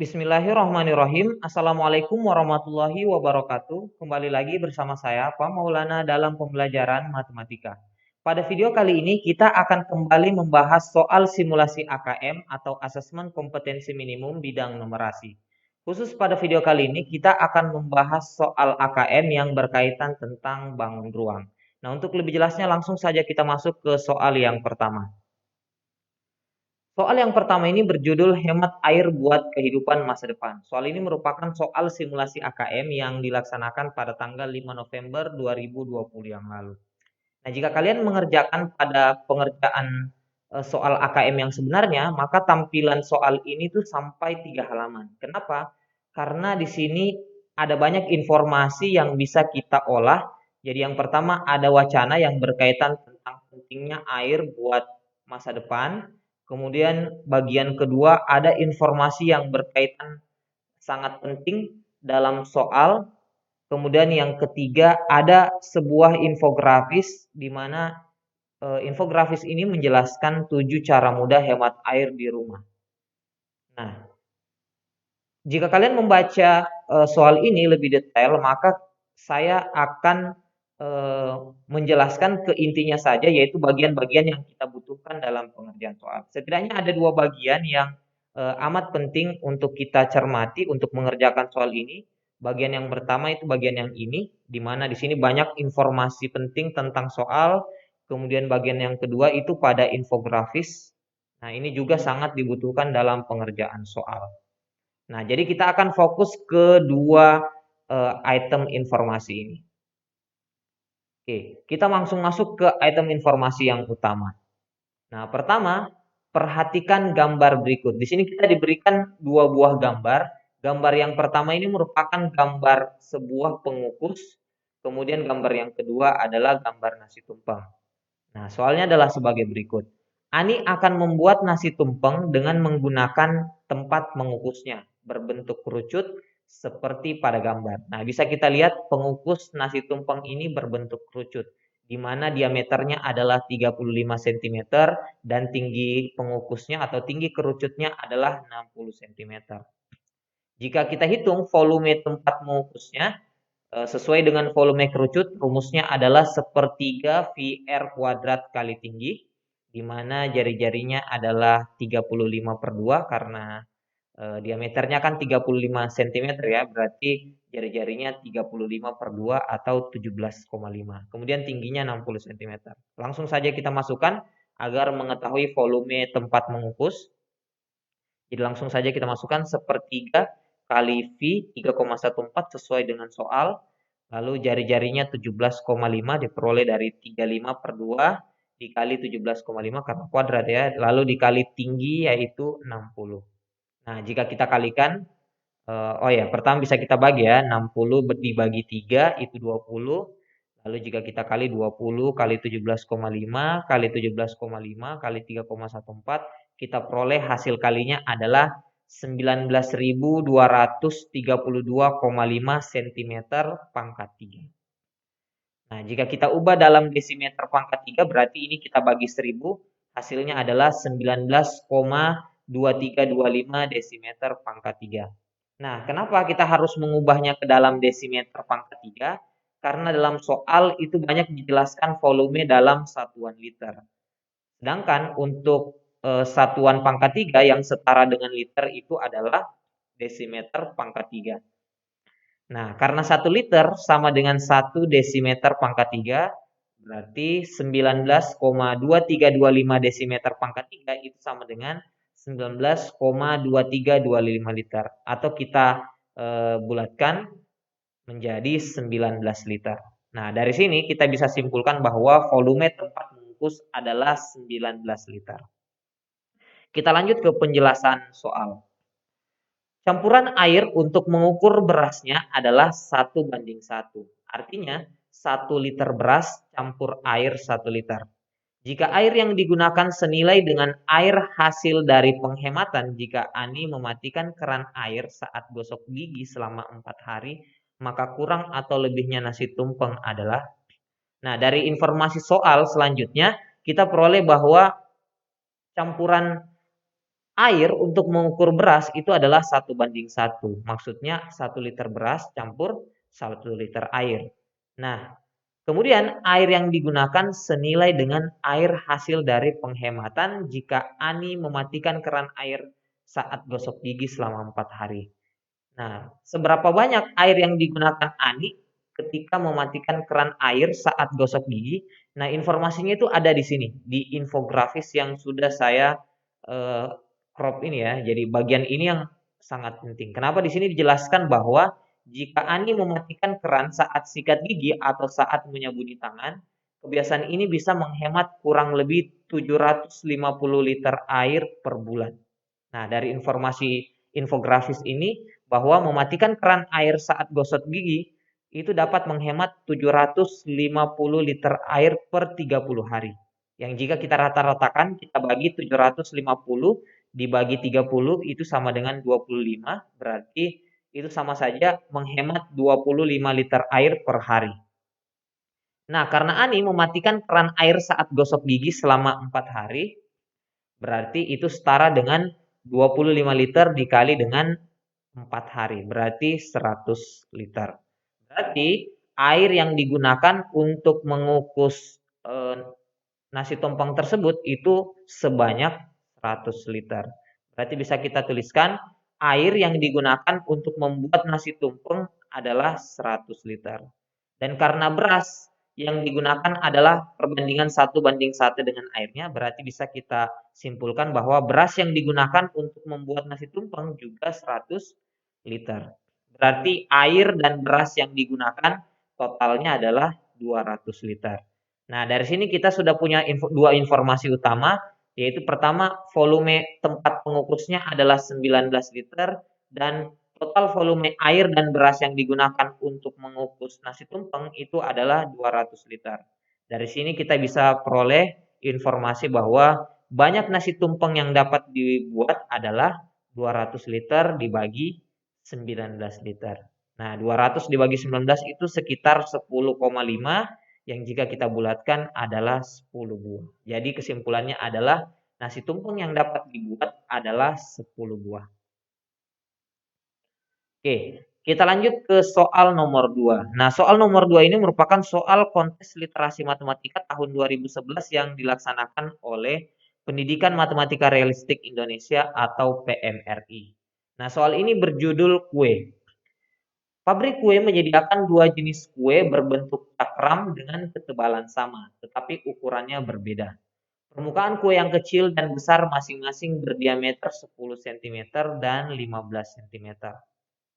Bismillahirrahmanirrahim. Assalamualaikum warahmatullahi wabarakatuh. Kembali lagi bersama saya, Pak Maulana, dalam pembelajaran matematika. Pada video kali ini, kita akan kembali membahas soal simulasi AKM atau Asesmen Kompetensi Minimum Bidang Numerasi. Khusus pada video kali ini, kita akan membahas soal AKM yang berkaitan tentang bangun ruang. Nah, untuk lebih jelasnya, langsung saja kita masuk ke soal yang pertama. Soal yang pertama ini berjudul Hemat Air Buat Kehidupan Masa Depan. Soal ini merupakan soal simulasi AKM yang dilaksanakan pada tanggal 5 November 2020 yang lalu. Nah, jika kalian mengerjakan pada pengerjaan soal AKM yang sebenarnya, maka tampilan soal ini tuh sampai 3 halaman. Kenapa? Karena di sini ada banyak informasi yang bisa kita olah. Jadi yang pertama ada wacana yang berkaitan tentang pentingnya air buat masa depan. Kemudian bagian kedua ada informasi yang berkaitan sangat penting dalam soal. Kemudian yang ketiga ada sebuah infografis di mana infografis ini menjelaskan 7 cara mudah hemat air di rumah. Nah, jika kalian membaca soal ini lebih detail, maka saya akan menjelaskan ke intinya saja, yaitu bagian-bagian yang kita butuhkan dalam pengerjaan soal. Setidaknya ada 2 bagian yang amat penting untuk kita cermati untuk mengerjakan soal ini. Bagian yang pertama itu bagian yang ini, di mana di sini banyak informasi penting tentang soal. Kemudian bagian yang kedua itu pada infografis. Nah, ini juga sangat dibutuhkan dalam pengerjaan soal. Nah, jadi kita akan fokus ke 2 item informasi ini. Oke, kita langsung masuk ke item informasi yang utama. Nah, pertama, perhatikan gambar berikut. Di sini kita diberikan 2 buah gambar. Gambar yang pertama ini merupakan gambar sebuah pengukus. Kemudian gambar yang kedua adalah gambar nasi tumpeng. Nah, soalnya adalah sebagai berikut. Ani akan membuat nasi tumpeng dengan menggunakan tempat mengukusnya berbentuk kerucut seperti pada gambar. Nah, bisa kita lihat pengukus nasi tumpeng ini berbentuk kerucut, di mana diameternya adalah 35 cm dan tinggi pengukusnya atau tinggi kerucutnya adalah 60 cm. Jika kita hitung volume tempat mengukusnya, sesuai dengan volume kerucut, rumusnya adalah sepertiga VR kuadrat kali tinggi, di mana jari-jarinya adalah 35/2 karena diameternya kan 35 cm ya, berarti jari-jarinya 35/2 atau 17,5. Kemudian tingginya 60 cm. Langsung saja kita masukkan agar mengetahui volume tempat mengukus. Jadi langsung saja kita masukkan sepertiga kali V 3,14 sesuai dengan soal. Lalu jari-jarinya 17,5 diperoleh dari 35/2 dikali 17,5 karena kuadrat ya. Lalu dikali tinggi yaitu 60. Nah, jika kita kalikan, oh ya, pertama bisa kita bagi ya, 60 dibagi 3 itu 20. Lalu jika kita kali 20 kali 17,5 kali 17,5 kali 3,14, kita peroleh hasil kalinya adalah 19.232,5 cm pangkat 3. Nah, jika kita ubah dalam desimeter pangkat 3, berarti ini kita bagi 1000, hasilnya adalah 19,2325 desimeter pangkat 3. Nah, kenapa kita harus mengubahnya ke dalam desimeter pangkat 3? Karena dalam soal itu banyak dijelaskan volume dalam satuan liter. Sedangkan untuk satuan pangkat 3 yang setara dengan liter itu adalah desimeter pangkat 3. Nah, karena 1 liter sama dengan 1 desimeter pangkat 3, berarti 19,2325 desimeter pangkat 3 itu sama dengan 19,2325 liter. Atau kita bulatkan menjadi 19 liter. Nah, dari sini kita bisa simpulkan bahwa volume tempat mengukus adalah 19 liter. Kita lanjut ke penjelasan soal. Campuran air untuk mengukur berasnya adalah 1:1. Artinya, 1 liter beras campur air 1 liter. Jika air yang digunakan senilai dengan air hasil dari penghematan jika Ani mematikan keran air saat gosok gigi selama 4 hari, maka kurang atau lebihnya nasi tumpeng adalah. Nah, dari informasi soal selanjutnya, kita peroleh bahwa campuran air untuk mengukur beras itu adalah 1:1. Maksudnya 1 liter beras campur 1 liter air. Nah, kemudian air yang digunakan senilai dengan air hasil dari penghematan jika Ani mematikan keran air saat gosok gigi selama 4 hari. Nah, seberapa banyak air yang digunakan Ani ketika mematikan keran air saat gosok gigi? Nah, informasinya itu ada di sini, di infografis yang sudah saya eh, crop ini ya. Jadi bagian ini yang sangat penting. Kenapa di sini dijelaskan bahwa jika Ani mematikan keran saat sikat gigi atau saat menyabuni tangan, kebiasaan ini bisa menghemat kurang lebih 750 liter air per bulan. Nah, dari informasi infografis ini bahwa mematikan keran air saat gosok gigi itu dapat menghemat 750 liter air per 30 hari. Yang jika kita rata-ratakan, kita bagi 750 dibagi 30 itu sama dengan 25, berarti itu sama saja menghemat 25 liter air per hari. Nah, karena Ani mematikan keran air saat gosok gigi selama 4 hari, berarti itu setara dengan 25 liter dikali dengan 4 hari, berarti 100 liter. Berarti air yang digunakan untuk mengukus nasi tumpeng tersebut itu sebanyak 100 liter. Berarti bisa kita tuliskan air yang digunakan untuk membuat nasi tumpeng adalah 100 liter. Dan karena beras yang digunakan adalah perbandingan 1:1 dengan airnya, berarti bisa kita simpulkan bahwa beras yang digunakan untuk membuat nasi tumpeng juga 100 liter. Berarti air dan beras yang digunakan totalnya adalah 200 liter. Nah, dari sini kita sudah punya dua informasi utama, yaitu pertama volume tempat pengukusnya adalah 19 liter dan total volume air dan beras yang digunakan untuk mengukus nasi tumpeng itu adalah 200 liter. Dari sini kita bisa peroleh informasi bahwa banyak nasi tumpeng yang dapat dibuat adalah 200 liter dibagi 19 liter. Nah, 200 dibagi 19 itu sekitar 10,5 yang jika kita bulatkan adalah 10 buah. Jadi kesimpulannya adalah nasi tumpeng yang dapat dibuat adalah 10 buah. Oke, kita lanjut ke soal nomor 2. Nah, soal nomor 2 ini merupakan soal kontes literasi matematika tahun 2011 yang dilaksanakan oleh Pendidikan Matematika Realistik Indonesia atau PMRI. Nah, soal ini berjudul kue. Pabrik kue menyediakan dua jenis kue berbentuk cakram dengan ketebalan sama, tetapi ukurannya berbeda. Permukaan kue yang kecil dan besar masing-masing berdiameter 10 cm dan 15 cm.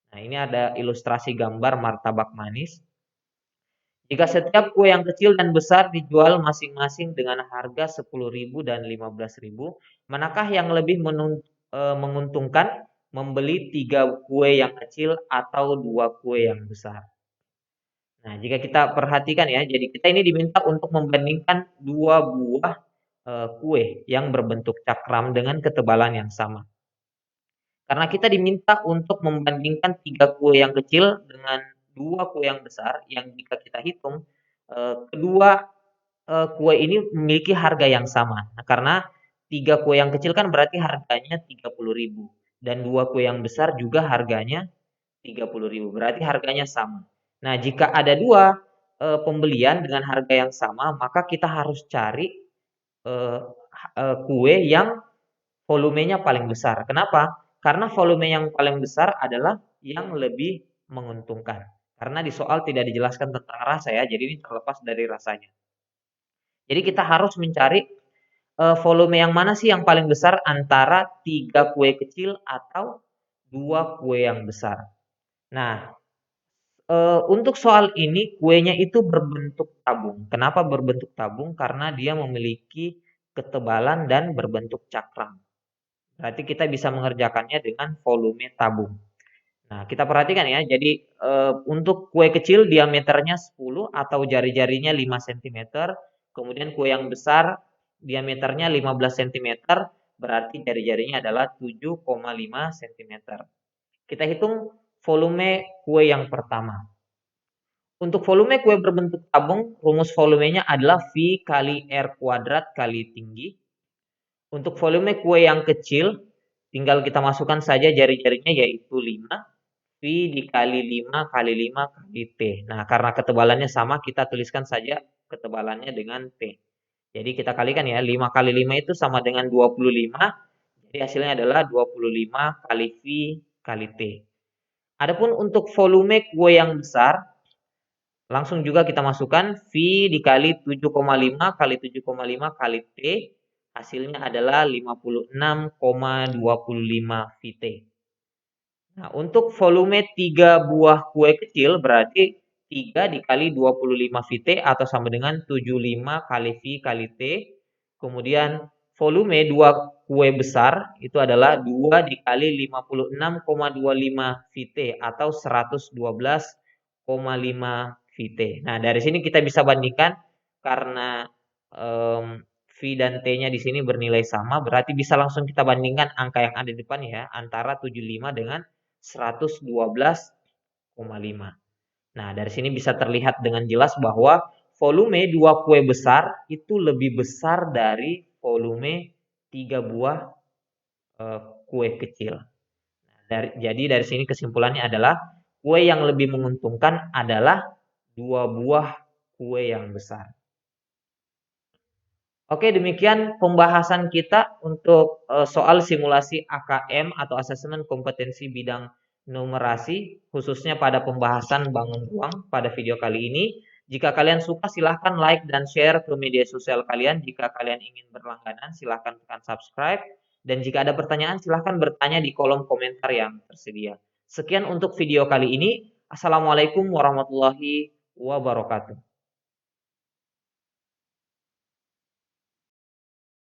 Nah, ini ada ilustrasi gambar martabak manis. Jika setiap kue yang kecil dan besar dijual masing-masing dengan harga 10.000 dan 15.000, manakah yang lebih menguntungkan membeli 3 kue yang kecil atau 2 kue yang besar? Nah, jika kita perhatikan ya, jadi kita ini diminta untuk membandingkan 2 buah kue yang berbentuk cakram dengan ketebalan yang sama. Karena kita diminta untuk membandingkan 3 kue yang kecil dengan 2 kue yang besar, yang jika kita hitung, kedua, kue ini memiliki harga yang sama. Nah, karena 3 kue yang kecil kan berarti harganya 30.000 dan 2 kue yang besar juga harganya 30.000, berarti harganya sama. Nah, jika ada 2 pembelian dengan harga yang sama, maka kita harus cari kue yang volumenya paling besar. Kenapa? Karena volume yang paling besar adalah yang lebih menguntungkan. Karena di soal tidak dijelaskan tentang rasa ya, jadi ini terlepas dari rasanya. Jadi kita harus mencari volume yang mana sih yang paling besar antara 3 kue kecil atau 2 kue yang besar. Nah, untuk soal ini kuenya itu berbentuk tabung. Kenapa berbentuk tabung? Karena dia memiliki ketebalan dan berbentuk cakram. Berarti kita bisa mengerjakannya dengan volume tabung. Nah, kita perhatikan ya. Jadi untuk kue kecil diameternya 10 atau jari-jarinya 5 cm, kemudian kue yang besar diameternya 15 cm, berarti jari-jarinya adalah 7,5 cm. Kita hitung volume kue yang pertama. Untuk volume kue berbentuk tabung, rumus volumenya adalah V kali R kuadrat kali tinggi. Untuk volume kue yang kecil, tinggal kita masukkan saja jari-jarinya yaitu 5, V dikali 5 kali 5 kali T. Nah, karena ketebalannya sama, kita tuliskan saja ketebalannya dengan T. Jadi kita kalikan ya, 5 kali 5 itu sama dengan 25. Jadi hasilnya adalah 25 kali V kali T. Adapun untuk volume kue yang besar, langsung juga kita masukkan V dikali 7,5 kali 7,5 kali T. Hasilnya adalah 56,25 VT. Nah, untuk volume 3 buah kue kecil berarti 3 dikali 25 VT atau sama dengan 75 kali V kali T. Kemudian volume 2 kue besar itu adalah 2 dikali 56,25 VT atau 112,5 VT. Nah, dari sini kita bisa bandingkan karena V dan T-nya di sini bernilai sama, berarti bisa langsung kita bandingkan angka yang ada di depan ya, antara 75 dengan 112,5. Nah, dari sini bisa terlihat dengan jelas bahwa volume 2 kue besar itu lebih besar dari volume 3 buah kue kecil. Jadi dari sini kesimpulannya adalah kue yang lebih menguntungkan adalah 2 buah kue yang besar. Oke, demikian pembahasan kita untuk soal simulasi AKM atau asesmen kompetensi bidang numerasi, khususnya pada pembahasan bangun ruang pada video kali ini. Jika kalian suka, silahkan like dan share ke media sosial kalian. Jika kalian ingin berlangganan, silahkan tekan subscribe. Dan jika ada pertanyaan, silahkan bertanya di kolom komentar yang tersedia. Sekian untuk video kali ini. Assalamualaikum warahmatullahi wabarakatuh.